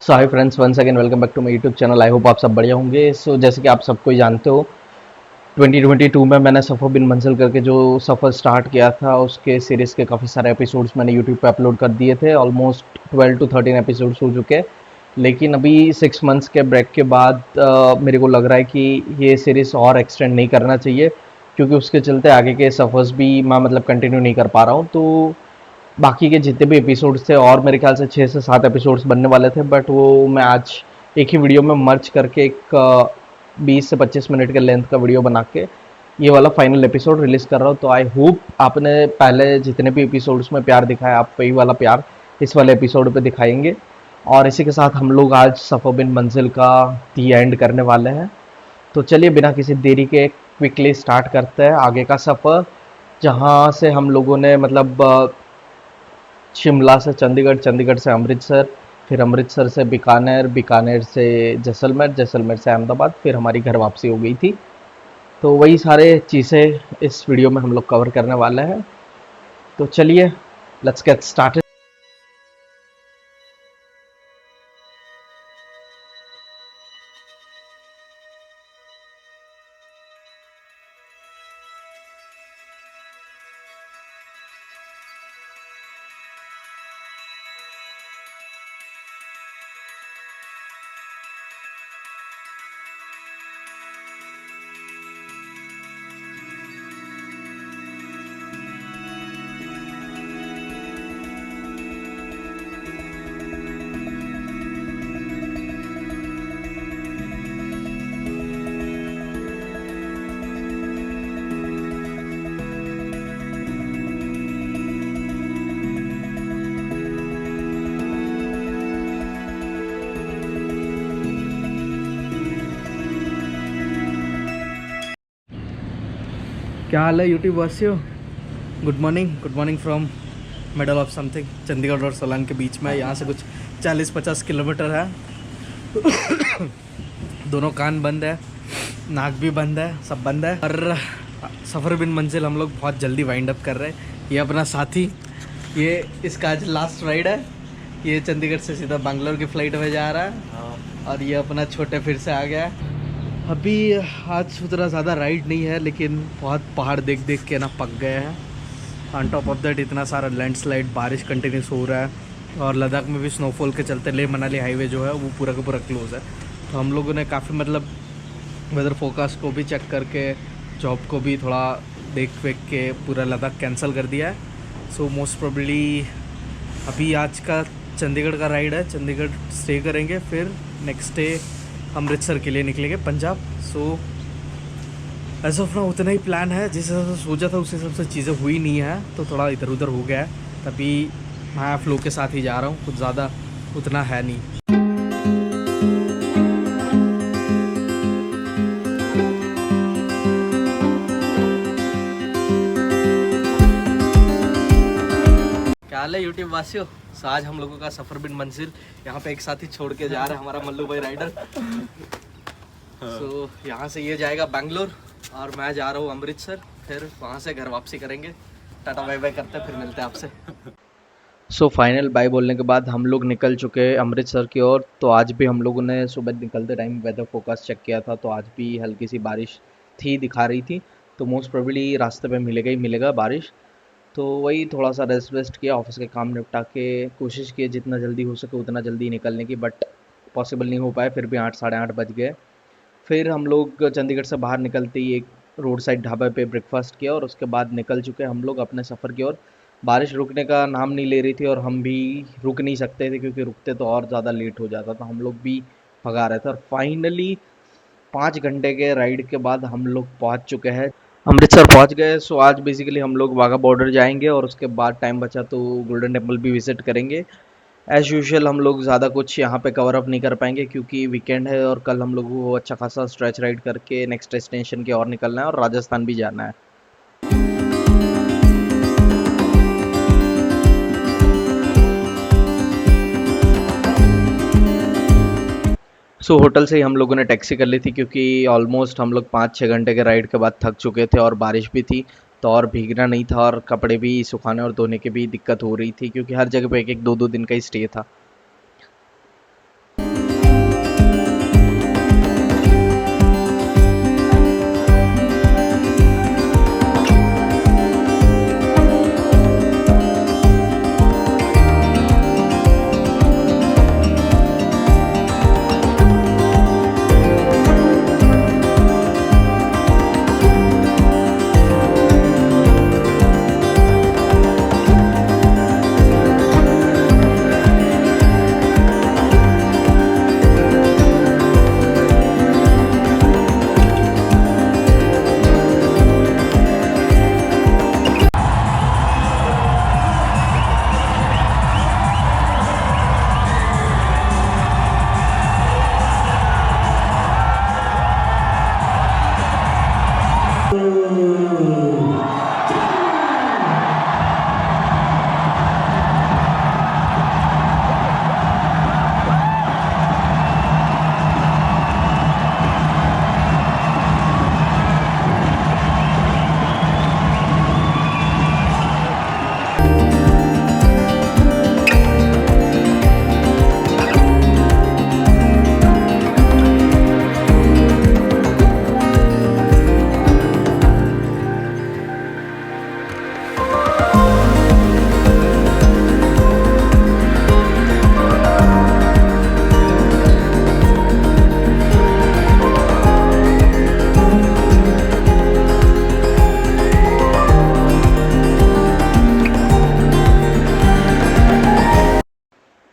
So hi friends, once again welcome back to my YouTube channel. I hope आप सब बढ़िया होंगे। जैसे कि आप सबको ही जानते हो, 2022 में मैंने सफ़र बिन मंजिल करके जो सफ़र स्टार्ट किया था, उसके सीरीज़ के काफ़ी सारे एपिसोड्स मैंने यूट्यूब पे अपलोड कर दिए थे। ऑलमोस्ट 12 to 13 एपिसोड्स हो चुके हैं। लेकिन अभी 6 मंथ्स के ब्रेक के बाद मेरे को लग रहा है कि ये सीरीज़ और एक्सटेंड नहीं करना चाहिए, क्योंकि उसके चलते आगे के सफ़र्स भी मैं मतलब कंटिन्यू नहीं कर पा रहा हूँ। तो बाकी के जितने भी एपिसोड्स थे, और मेरे ख्याल से 6 से 7 एपिसोड्स बनने वाले थे, बट वो मैं आज एक ही वीडियो में मर्ज करके एक 20 से 25 मिनट के लेंथ का वीडियो बना के ये वाला फाइनल एपिसोड रिलीज़ कर रहा हूँ। तो आई होप आपने पहले जितने भी एपिसोड्स में प्यार दिखाया, आप वही वाला प्यार इस वाले एपिसोड पे दिखाएंगे। और इसी के साथ हम लोग आज सफ़र बिन मंजिल का दी एंड करने वाले हैं। तो चलिए बिना किसी देरी के क्विकली स्टार्ट करते हैं आगे का सफ़र, जहाँ से हम लोगों ने मतलब शिमला से चंडीगढ़, चंडीगढ़ से अमृतसर, फिर अमृतसर से बीकानेर, बीकानेर से जैसलमेर, जैसलमेर से अहमदाबाद, फिर हमारी घर वापसी हो गई थी। तो वही सारे चीज़ें इस वीडियो में हम लोग कवर करने वाले हैं। तो चलिए लेट्स गेट स्टार्टेड। क्या हाल है यूट्यूब वासियों? Good morning from middle of something. Chandigarh और सोलांग के बीच में, यहाँ से कुछ 40-50 किलोमीटर है। दोनों कान बंद है, नाक भी बंद है, सब बंद है। और सफ़र बिन मंजिल हम लोग बहुत जल्दी वाइंड अप कर रहे हैं। ये अपना साथी, ये इसका आज लास्ट राइड है। ये चंडीगढ़ से सीधा बैंगलोर की फ़्लाइट में जा रहा है। और ये अपना छोटे फिर से आ गया है। अभी आज उतना ज़्यादा राइड नहीं है, लेकिन बहुत पहाड़ देख देख के ना पक गए हैं। ऑन टॉप ऑफ दैट इतना सारा लैंडस्लाइड, बारिश कंटिन्यूस हो रहा है। और लद्दाख में भी स्नोफॉल के चलते लेह मनाली हाईवे जो है वो पूरा का पूरा क्लोज है। तो हम लोगों ने काफ़ी मतलब वेदर फोकास्ट को भी चेक करके, जॉब को भी थोड़ा देख वेख के पूरा लद्दाख कैंसिल कर दिया है। सो मोस्ट प्रोबेबली अभी आज का चंडीगढ़ का राइड है, चंडीगढ़ स्टे करेंगे, फिर नेक्स्ट डे अमृतसर के लिए निकलेंगे Punjab. So as of now उतना ही प्लान है। जिस हिसाब से सोचा था उस हिसाब से चीज़ें हुई नहीं है, तो थोड़ा इधर उधर हो गया है। तभी मैं फ्लो के साथ ही जा रहा हूँ, कुछ ज़्यादा उतना है नहीं। क्या हाल है यूट्यूब वासियों? सो आज हम लोगों का सफ़र बिन मंजिल यहाँ पे एक साथी छोड़ के जा रहा है, हमारा मल्लू भाई राइडर। सो यहाँ से ये जाएगा बैंगलोर और मैं जा रहा हूँ अमृतसर, फिर वहाँ से घर वापसी करेंगे। टाटा बाय बाय करते हैं, फिर मिलते हैं आपसे। सो फाइनल बाय बोलने के बाद हम लोग निकल चुके हैं अमृतसर की ओर। तो आज भी हम लोगों ने सुबह निकलते टाइम वेदर फोकास्ट चेक किया था, तो आज भी हल्की सी बारिश थी, दिखा रही थी। तो मोस्ट प्रोबेबली रास्ते पे मिलेगा ही मिलेगा बारिश। तो वही थोड़ा सा रेस्ट वेस्ट किया, ऑफिस के काम निपटा के कोशिश की जितना जल्दी हो सके उतना जल्दी निकलने की, बट पॉसिबल नहीं हो पाया। फिर भी 8 साढ़े 8 बज गए। फिर हम लोग चंडीगढ़ से बाहर निकलते ही एक रोड साइड ढाबे पे ब्रेकफास्ट किया, और उसके बाद निकल चुके हम लोग अपने सफ़र की ओर। बारिश रुकने का नाम नहीं ले रही थी, और हम भी रुक नहीं सकते थे, क्योंकि रुकते तो और ज़्यादा लेट हो जाता। तो हम लोग भी भगा रहे थे, और फाइनली 5 घंटे के राइड के बाद हम लोग पहुंच चुके हैं, अमृतसर पहुंच गए। सो आज बेसिकली हम लोग वाघा बॉर्डर जाएंगे, और उसके बाद टाइम बचा तो गोल्डन टेम्पल भी विजिट करेंगे। एज़ यूजुअल हम लोग ज़्यादा कुछ यहाँ पे कवर अप नहीं कर पाएंगे, क्योंकि वीकेंड है, और कल हम लोगों को अच्छा खासा स्ट्रेच राइड करके नेक्स्ट डेस्टिनेशन की ओर निकलना है, और राजस्थान भी जाना है। सो होटल से ही हम लोगों ने टैक्सी कर ली थी, क्योंकि ऑलमोस्ट हम लोग 5-6 घंटे के राइड के बाद थक चुके थे, और बारिश भी थी। तो और भीगना नहीं था, और कपड़े भी सुखाने और धोने की भी दिक्कत हो रही थी, क्योंकि हर जगह पे एक एक 2-2 दिन का ही स्टे था।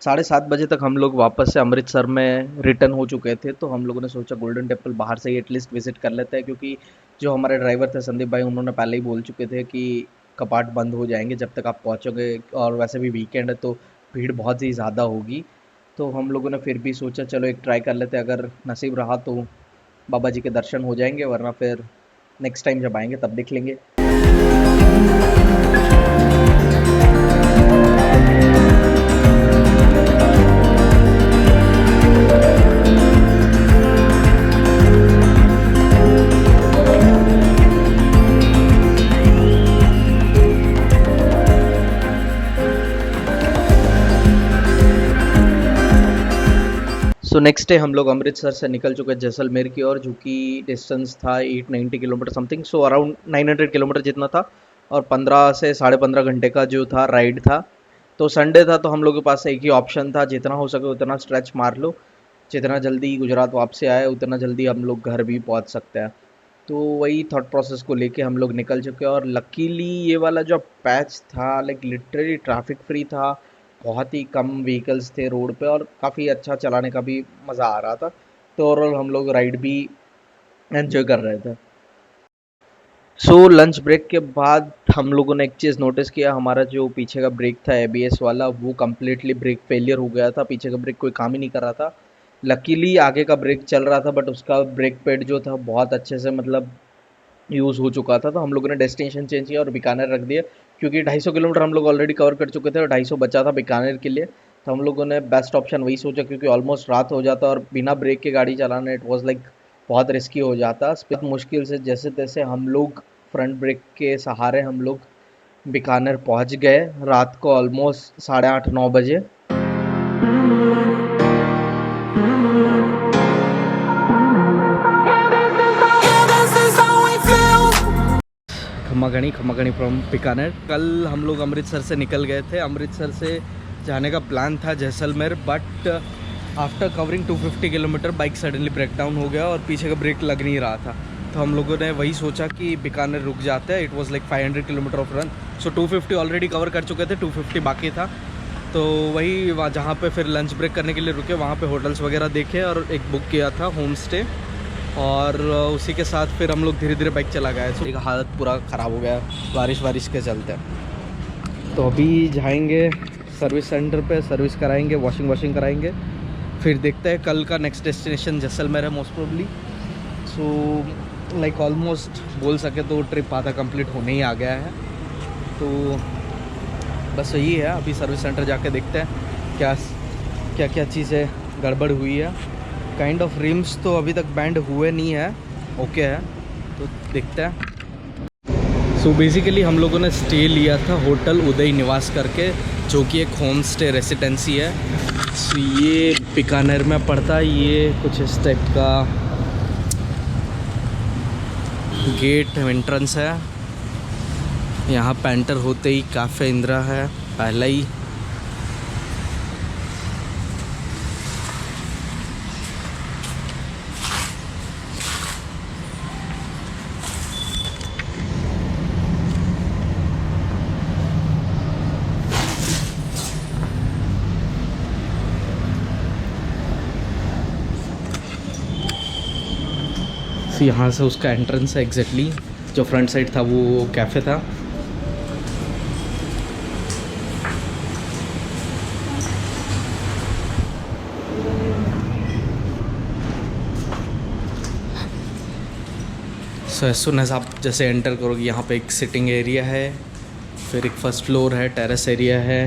7:30 बजे तक हम लोग वापस से अमृतसर में रिटर्न हो चुके थे। तो हम लोगों ने सोचा गोल्डन टेम्पल बाहर से ही एटलीस्ट विजिट कर लेते हैं, क्योंकि जो हमारे ड्राइवर थे संदीप भाई, उन्होंने पहले ही बोल चुके थे कि कपाट बंद हो जाएंगे जब तक आप पहुँचोगे, और वैसे भी वीकेंड है तो भीड़ बहुत ही ज़्यादा होगी। तो हम लोगों ने फिर भी सोचा चलो एक ट्राई कर लेते हैं, अगर नसीब रहा तो बाबा जी के दर्शन हो जाएंगे, वरना फिर नेक्स्ट टाइम जब आएंगे तब देख लेंगे। सो नेक्स्ट डे हम लोग अमृतसर से निकल चुके जैसलमेर की ओर, जो कि डिस्टेंस था 890 kilometre something, so around 900 kilometre जितना था, और 15 से 15.5 घंटे का जो था राइड था। तो संडे था तो हम लोग के पास एक ही ऑप्शन था, जितना हो सके उतना स्ट्रेच मार लो, जितना जल्दी गुजरात वापसी आए उतना जल्दी हम लोग घर भी पहुंच सकते हैं। तो वही थॉट प्रोसेस को लेके हम लोग निकल चुके हैं, और लकीली ये वाला जो पैच था लाइक लिटरली ट्रैफिक फ्री था, बहुत ही कम व्हीकल्स थे रोड पे, और काफ़ी अच्छा चलाने का भी मज़ा आ रहा था। तो ओवरऑल हम लोग राइड भी एंजॉय कर रहे थे। सो लंच ब्रेक के बाद हम लोगों ने एक चीज़ नोटिस किया, हमारा जो पीछे का ब्रेक था एबीएस वाला, वो कम्प्लीटली ब्रेक फेलियर हो गया था, पीछे का ब्रेक कोई काम ही नहीं कर रहा था। लकीली आगे का ब्रेक चल रहा था, बट उसका ब्रेक पैड जो था बहुत अच्छे से मतलब यूज़ हो चुका था। तो हम लोगों ने डेस्टिनेशन चेंज किया और बीकानेर रख दिया, क्योंकि 250 किलोमीटर हम लोग ऑलरेडी कवर कर चुके थे और 250 बचा था बीकानेर के लिए। तो हम लोगों ने बेस्ट ऑप्शन वही सोचा, क्योंकि ऑलमोस्ट रात हो जाता और बिना ब्रेक के गाड़ी चलाना इट वाज लाइक बहुत रिस्की हो जाता। बहुत मुश्किल से जैसे तैसे हम लोग फ्रंट ब्रेक के सहारे हम लोग बीकानेर पहुंच गए रात को ऑलमोस्ट 8:30-9 बजे। खम्मा गणी फ्रॉम बीकानेर। कल हम लोग अमृतसर से निकल गए थे, अमृतसर से जाने का प्लान था Jaisalmer, but after covering 250 kilometre bike suddenly break down हो गया और पीछे का ब्रेक लग नहीं रहा था। तो हम लोगों ने वही सोचा कि बीकानेर रुक जाते हैं। It was like 500 kilometre of run, so 250 already cover कर चुके थे, 250 बाकी था। तो वही वहाँ जहाँ पे फिर लंच ब्रेक करने के लिए रुके, वहाँ पे होटल्स वगैरह देखे और एक बुक किया था होम स्टे, और उसी के साथ फिर हम लोग धीरे धीरे बाइक चला गए। तो हालत पूरा ख़राब हो गया बारिश के चलते। तो अभी जाएंगे सर्विस सेंटर पे, सर्विस कराएंगे, वॉशिंग कराएंगे, फिर देखते हैं। कल का नेक्स्ट डेस्टिनेशन जैसलमेर है most probably. So like almost बोल सके तो ट्रिप आधा कंप्लीट होने ही आ गया है। तो बस यही है, अभी सर्विस सेंटर जाके देखते हैं क्या चीज़ें गड़बड़ हुई है। काइंड ऑफ रिम्स तो अभी तक बैंड हुए नहीं है, ओके है, तो देखते हैं। सो बेसिकली हम लोगों ने स्टे लिया था होटल उदय निवास करके, जो कि एक होम स्टे रेसिडेंसी है। सो ये बीकानेर में पड़ता है, ये कुछ इस टाइप का गेट एंट्रेंस है। यहाँ पेंटर होते ही काफ़े इंदिरा है पहला ही। यहाँ से उसका एंट्रेंस है एग्जैक्टली, जो फ्रंट साइड था वो कैफ़े था। सो एज सुन एज आप जैसे एंटर करोगे, यहाँ पे एक सिटिंग एरिया है, फिर एक फर्स्ट फ्लोर है, टेरेस एरिया है।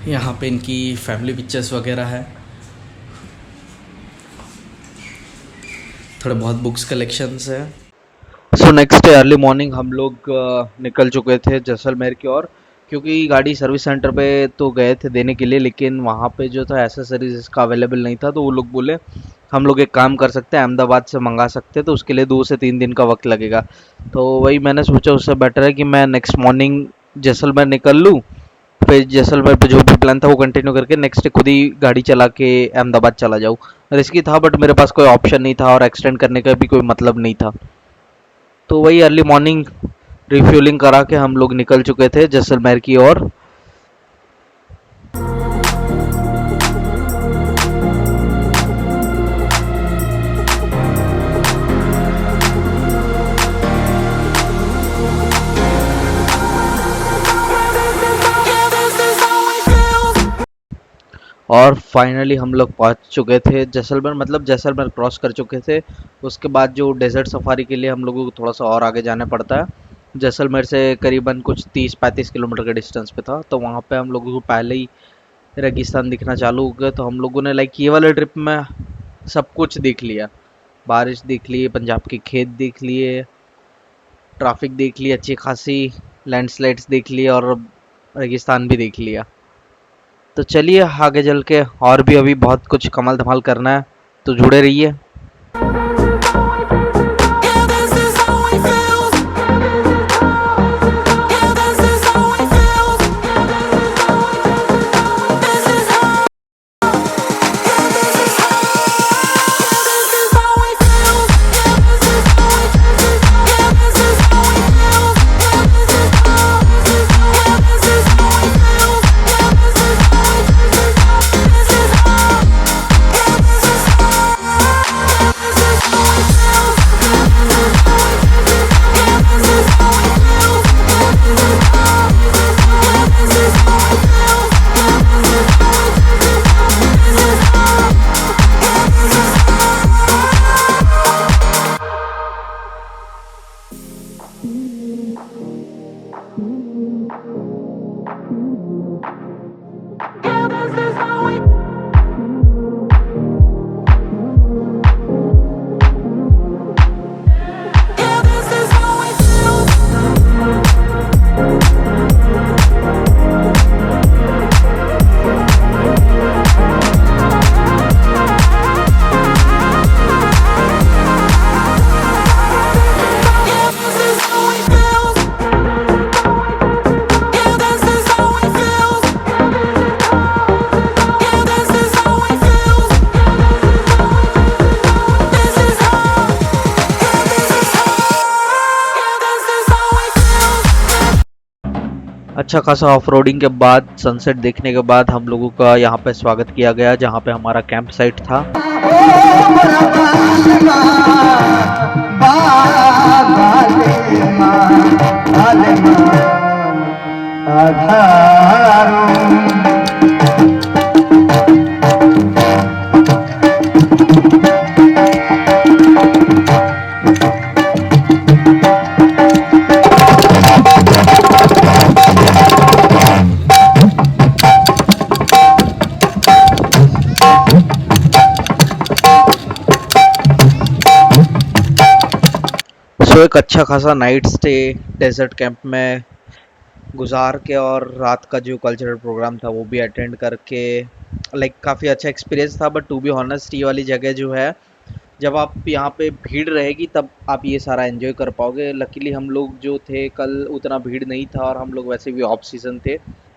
यहाँ पे इनकी फैमिली पिक्चर्स वगैरह है, थोड़े बहुत बुक्स कलेक्शंस है। So next day early morning हम लोग निकल चुके थे जैसलमेर की ओर, क्योंकि गाड़ी सर्विस सेंटर पे तो गए थे देने के लिए, लेकिन वहाँ पे जो था एसेसरीज इसका अवेलेबल नहीं था। तो वो लोग बोले हम लोग एक काम कर सकते हैं, अहमदाबाद से मंगा सकते हैं, तो उसके लिए 2 से 3 दिन का वक्त लगेगा। तो वही मैंने सोचा उससे बेटर है कि मैं नेक्स्ट मॉर्निंग जैसलमेर निकल लूँ, फिर जैसलमेर पे जो भी प्लान था वो कंटिन्यू करके नेक्स्ट डे खुद ही गाड़ी चला के अहमदाबाद चला जाऊँ। रिस्की था बट मेरे पास कोई ऑप्शन नहीं था और एक्सटेंड करने का भी कोई मतलब नहीं था। तो वही अर्ली मॉर्निंग रिफ्यूलिंग करा के हम लोग निकल चुके थे जैसलमेर की ओर। और फाइनली हम लोग पहुंच चुके थे जैसलमेर, मतलब जैसलमेर क्रॉस कर चुके थे। उसके बाद जो डेजर्ट सफारी के लिए हम लोगों को थोड़ा सा और आगे जाना पड़ता है, जैसलमेर से करीबन कुछ 30-35 किलोमीटर के डिस्टेंस पे था। तो वहाँ पे हम लोगों को पहले ही रेगिस्तान दिखना चालू हो गया। तो हम लोगों ने लाइक ये वाले ट्रिप में सब कुछ देख लिया, बारिश देख ली, पंजाब के खेत देख लिए, ट्रैफिक देख ली अच्छी खासी, लैंडस्लाइड्स देख ली और रेगिस्तान भी देख लिया। तो चलिए आगे चल के और भी अभी बहुत कुछ कमाल धमाल करना है, तो जुड़े रहिए। अच्छा खासा ऑफ रोडिंग के बाद, सनसेट देखने के बाद हम लोगों का यहाँ पे स्वागत किया गया, जहाँ पे हमारा कैंप साइट था। सो एक अच्छा खासा नाइट स्टे डेजर्ट कैंप में गुजार के और रात का जो कल्चरल प्रोग्राम था वो भी अटेंड करके लाइक काफ़ी अच्छा एक्सपीरियंस था। बट टू बी ऑनेस्ट, ये वाली जगह जो है, जब आप यहाँ पे भीड़ रहेगी तब आप ये सारा एंजॉय कर पाओगे। लकीली हम लोग जो थे कल उतना भीड़ नहीं था और हम लोग वैसे भी ऑफ सीज़न थे,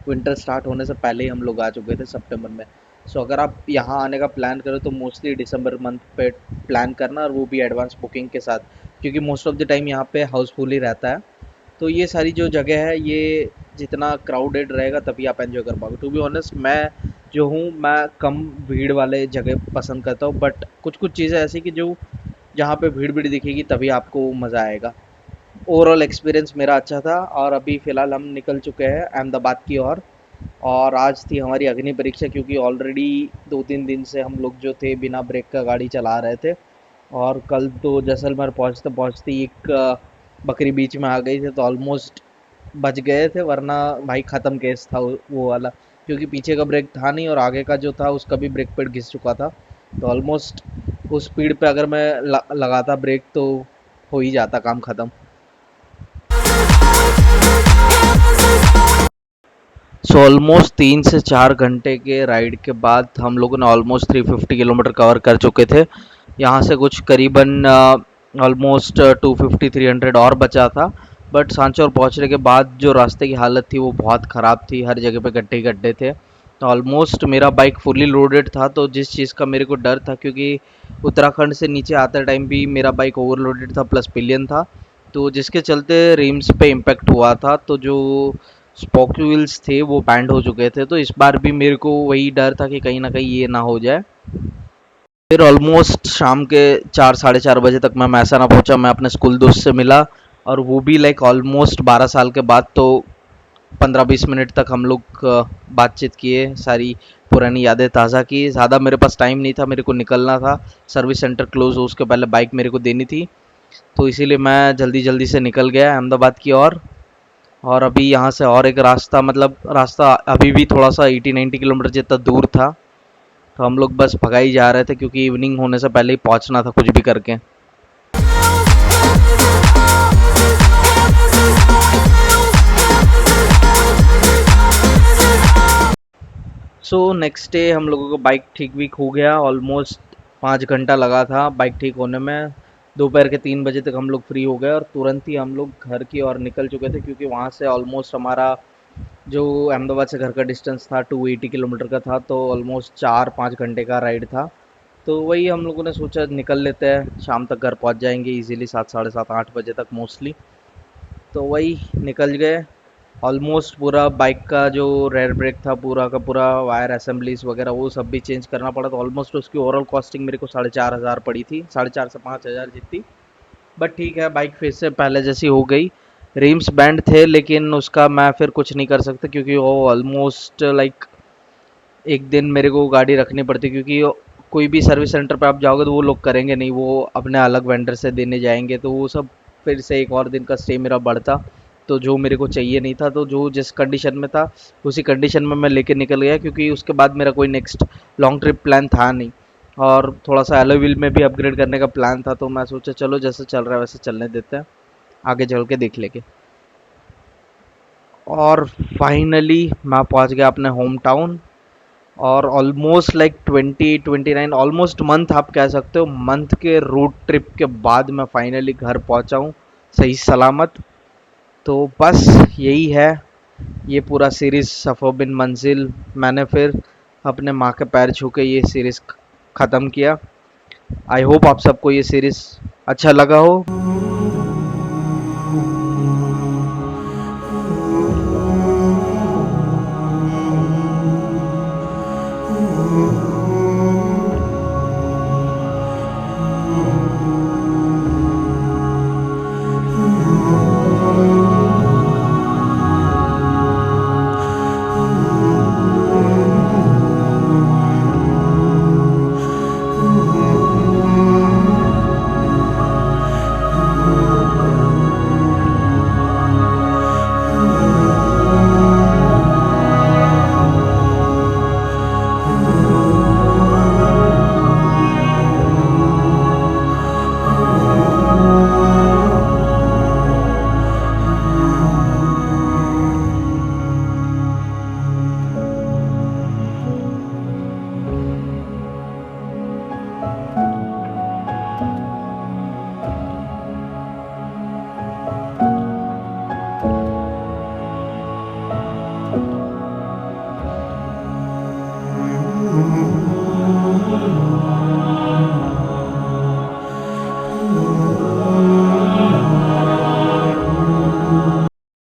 विंटर स्टार्ट होने से पहले ही हम लोग आ चुके थे सितंबर में। सो अगर आप यहाँ आने का प्लान करो तो मोस्टली दिसंबर मंथ पे प्लान करना, और वो भी एडवांस बुकिंग के साथ, क्योंकि मोस्ट ऑफ द टाइम यहाँ पे हाउसफुल ही रहता है। तो ये सारी जो जगह है, ये जितना क्राउडेड रहेगा तभी आप एंजॉय कर पाओगे। टू बी ऑनेस्ट, मैं जो हूँ, मैं कम भीड़ वाले जगह पसंद करता हूँ, बट कुछ कुछ चीज़ें ऐसी कि जो जहाँ पे भीड़ भीड़ दिखेगी तभी आपको मज़ा आएगा। ओवरऑल एक्सपीरियंस मेरा अच्छा था। और अभी फ़िलहाल हम निकल चुके हैं अहमदाबाद की ओर, और आज थी हमारी अग्नि परीक्षा, क्योंकि ऑलरेडी 2-3 दिन से हम लोग जो थे बिना ब्रेक का गाड़ी चला रहे थे। और कल तो जैसलमेर पहुँचते पहुँचते एक बकरी बीच में आ गई थी, तो ऑलमोस्ट बच गए थे, वरना भाई ख़त्म केस था वो वाला, क्योंकि पीछे का ब्रेक था नहीं और आगे का जो था उसका भी ब्रेक पेड घिस चुका था। तो ऑलमोस्ट उस स्पीड पे अगर मैं लगाता ब्रेक तो हो ही जाता काम ख़त्म। सो ऑलमोस्ट 3 से 4 घंटे के राइड के बाद हम लोगों ने ऑलमोस्ट 350 किलोमीटर कवर कर चुके थे। यहाँ से कुछ करीबन ऑलमोस्ट 250-300 और बचा था। बट सांचौर पहुँचने के बाद जो रास्ते की हालत थी वो बहुत ख़राब थी, हर जगह पे गड्ढे ही गड्ढे थे। तो ऑलमोस्ट मेरा बाइक फुली लोडेड था, तो जिस चीज़ का मेरे को डर था, क्योंकि उत्तराखंड से नीचे आते टाइम भी मेरा बाइक ओवरलोडेड था प्लस पिलियन था, तो जिसके चलते रिम्स पे इम्पेक्ट हुआ था, तो जो स्पोक व्हील्स थे वो बैंड हो चुके थे। तो इस बार भी मेरे को वही डर था कि कहीं ना कहीं ये ना हो जाए। फिर ऑलमोस्ट शाम के 4 साढ़े 4 बजे तक मैं महसाना पहुंचा। मैं अपने स्कूल दोस्त से मिला, और वो भी लाइक ऑलमोस्ट 12 साल के बाद। तो 15-20 मिनट तक हम लोग बातचीत किए, सारी पुरानी यादें ताज़ा की। ज़्यादा मेरे पास टाइम नहीं था, मेरे को निकलना था, सर्विस सेंटर क्लोज हो उसके पहले बाइक मेरे को देनी थी। तो इसीलिए मैं जल्दी जल्दी से निकल गया अहमदाबाद की ओर। और अभी यहाँ से और एक रास्ता, मतलब रास्ता अभी भी थोड़ा सा 80-90 किलोमीटर जितना दूर था। तो हम लोग बस भगाई जा रहे थे, क्योंकि इवनिंग होने से पहले ही पहुँचना था कुछ भी करके। सो नेक्स्ट डे हम लोगों को बाइक ठीक वीक हो गया। ऑलमोस्ट 5 घंटा लगा था बाइक ठीक होने में। दोपहर के 3 बजे तक हम लोग फ्री हो गए, और तुरंत ही हम लोग घर की ओर निकल चुके थे, क्योंकि वहाँ से ऑलमोस्ट हमारा जो अहमदाबाद से घर का डिस्टेंस था 280 किलोमीटर का था। तो ऑलमोस्ट 4-5 घंटे का राइड था। तो वही हम लोगों ने सोचा निकल लेते हैं, शाम तक घर पहुँच जाएंगे इजीली, 7, साढ़े 7, 8 बजे तक मोस्टली। तो वही निकल गए। ऑलमोस्ट पूरा बाइक का जो रेयर ब्रेक था, पूरा का पूरा वायर असेंबलीज वगैरह वो सब भी चेंज करना पड़ा। तो ऑलमोस्ट उसकी ओवरऑल कॉस्टिंग मेरे को 4,500 पड़ी थी, 4,500 से 5,000 जितनी। बट ठीक है, बाइक फिर से पहले जैसी हो गई। रिम्स बैंड थे, लेकिन उसका मैं फिर कुछ नहीं कर सकता, क्योंकि वो ऑलमोस्ट लाइक एक दिन मेरे को गाड़ी रखनी पड़ती, क्योंकि कोई भी सर्विस सेंटर पे आप जाओगे तो वो लोग करेंगे नहीं, वो अपने अलग वेंडर से देने जाएंगे। तो वो सब फिर से एक और दिन का स्टे मेरा बढ़ता। तो जो मेरे को चाहिए नहीं था, तो जो जिस कंडीशन में था उसी कंडीशन में मैं लेके निकल गया, क्योंकि उसके बाद मेरा कोई नेक्स्ट लॉन्ग ट्रिप प्लान था नहीं। और थोड़ा सा एलो व्हील में भी अपग्रेड करने का प्लान था। तो मैं सोचा चलो जैसे चल रहा है वैसे चलने देते हैं, आगे चल के देख लेंगे। और फाइनली मैं पहुंच गया अपने होम टाउन। और ऑलमोस्ट लाइक 20-29 ऑलमोस्ट मंथ आप कह सकते हो, मंथ के रोड ट्रिप के बाद मैं फाइनली घर पहुंचा हूँ सही सलामत। तो बस यही है, ये पूरा सीरीज़ सफ़र बिन मंजिल। मैंने फिर अपने माँ के पैर छू के ये सीरीज़ ख़त्म किया। आई होप आप सबको ये सीरीज़ अच्छा लगा हो।